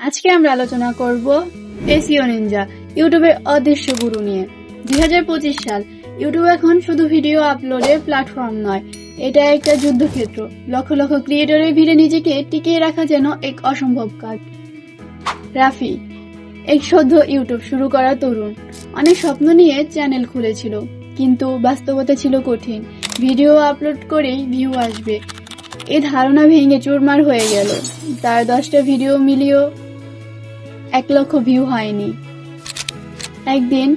আজকে আমরা আলোচনা করব এসইও নিনজা, ইউটিউবের অদৃশ্য গুরু নিয়ে। 2025 সাল। ইউটিউব এখন শুধু ভিডিও আপলোডের প্ল্যাটফর্ম নয়, এটা একটা যুদ্ধক্ষেত্র। লক্ষ লক্ষ ক্রিয়েটরের ভিড়ে নিজেকে টিকিয়ে রাখা যেন এক অসম্ভব কাজ। রাফি, এক সদ্য ইউটিউব শুরু করা তরুণ, অনেক স্বপ্ন নিয়ে চ্যানেল খুলেছিল, কিন্তু বাস্তবতা ছিল কঠিন। ভিডিও আপলোড করেই ভিউ আসবে, এই ধারণা ভেঙে চুরমার হয়ে গেল। তার 10টা ভিডিও মিলিয়েও 1 লক্ষ ভিউ হয়নি। একদিন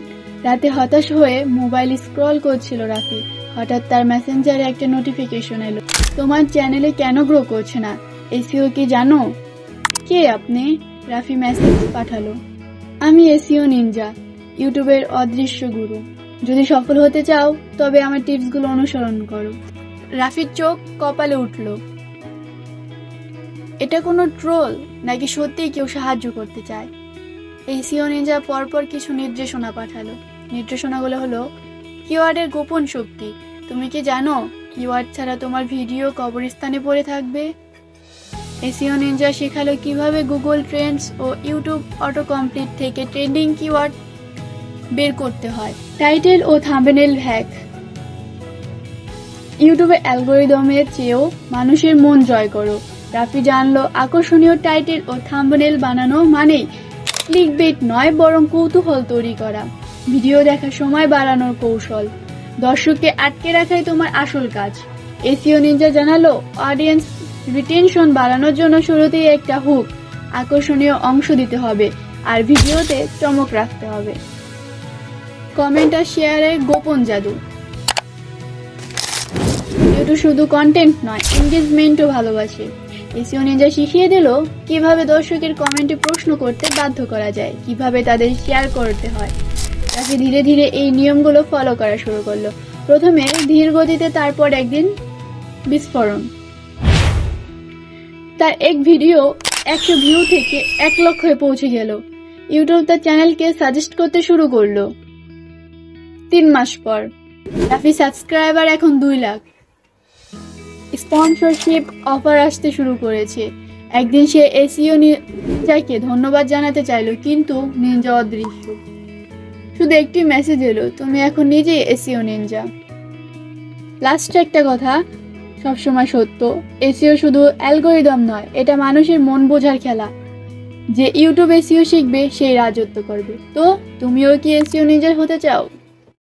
রাতে হতাশ হয়ে মোবাইল স্ক্রল করছিল রাফি, হঠাৎ তার মেসেঞ্জারে একটা নোটিফিকেশন এলো, তোমার চ্যানেলে কেন গ্রো করছে না, এসইও কি জানো? কে আপনি? রাফি মেসেজ পাঠালো, আমি এসইও নিনজা, ইউটিউবের অদৃশ্য গুরু। যদি সফল হতে চাও তবে আমার টিপসগুলো অনুসরণ করো। রাফির চোখ কপালে উঠল। এটা কোনো ট্রোল নাকি সত্যিই কেউ সাহায্য করতে চায়? এসইও নিনজা পরপর কিছু নির্দেশনা পাঠালো। নির্দেশনাগুলো হলো, কিওয়ার্ডের গোপন শক্তি। তুমি কি জানো কিওয়ার্ড ছাড়া তোমার ভিডিও কবরস্থানে পড়ে থাকবে? এসইও নিনজা শেখালো কিভাবে গুগল ট্রেন্ডস ও ইউটিউব অটো কমপ্লিট থেকে ট্রেন্ডিং কিওয়ার্ড বের করতে হয়। টাইটেল ও থাম্বনেল হ্যাক। ইউটিউবে অ্যালগরিদমের চেয়েও মানুষের মন জয় করো। রাফি জানলো আকর্ষণীয় টাইটেল ও থাম্বনেল বানানো মানেই ক্লিকবেট নয়, বরং কৌতূহল তৈরি করা। ভিডিও দেখার সময় বাড়ানোর কৌশল। দর্শককে আটকে রাখাই তোমার আসল কাজ। এসইও নিনজা জানালো অডিয়েন্স রিটেনশন বাড়ানোর জন্য শুরুতেই একটা হুক, আকর্ষণীয় অংশ দিতে হবে আর ভিডিওতে চমক রাখতে হবে। কমেন্ট আর শেয়ারের গোপন জাদু। ইউটিউব শুধু কন্টেন্ট নয়, এনগেজমেন্টও ভালোবাসে। এসইও নিনজা শিখিয়ে দিল কিভাবে দর্শকের কমেন্টে প্রশ্ন করতে বাধ্য করা যায়, কিভাবে তাদের শেয়ার করতে হয়। তাকে ধীরে ধীরে এই নিয়মগুলো ফলো করা শুরু করলো। প্রথমে ধীর গতিতে, তারপর একদিন বিস্ফোরণ। তার এক ভিডিও 100 ভিউ থেকে 1 লক্ষে পৌঁছে গেল। ইউটিউব তার চ্যানেলকে সাজেস্ট করতে শুরু করলো। 3 মাস পর রাফি সাবস্ক্রাইবার এখন 2 লাখ। স্পন্সরশিপ অফার আসতে শুরু করেছে। একদিন সে এসইও নিনজাকে ধন্যবাদ জানাতে চাইলো, কিন্তু নিনজা অদৃশ্য। শুধু একটি মেসেজ এলো, তুমি এখন নিজেই এসইও নিনজা। লাস্ট একটা কথা সবসময় সত্য, এসইও শুধু অ্যালগরিদম নয়, এটা মানুষের মন বোঝার খেলা। যে ইউটিউব এসইও শিখবে সেই রাজত্ব করবে। তো তুমিও কি এসইও নিনজা হতে চাও?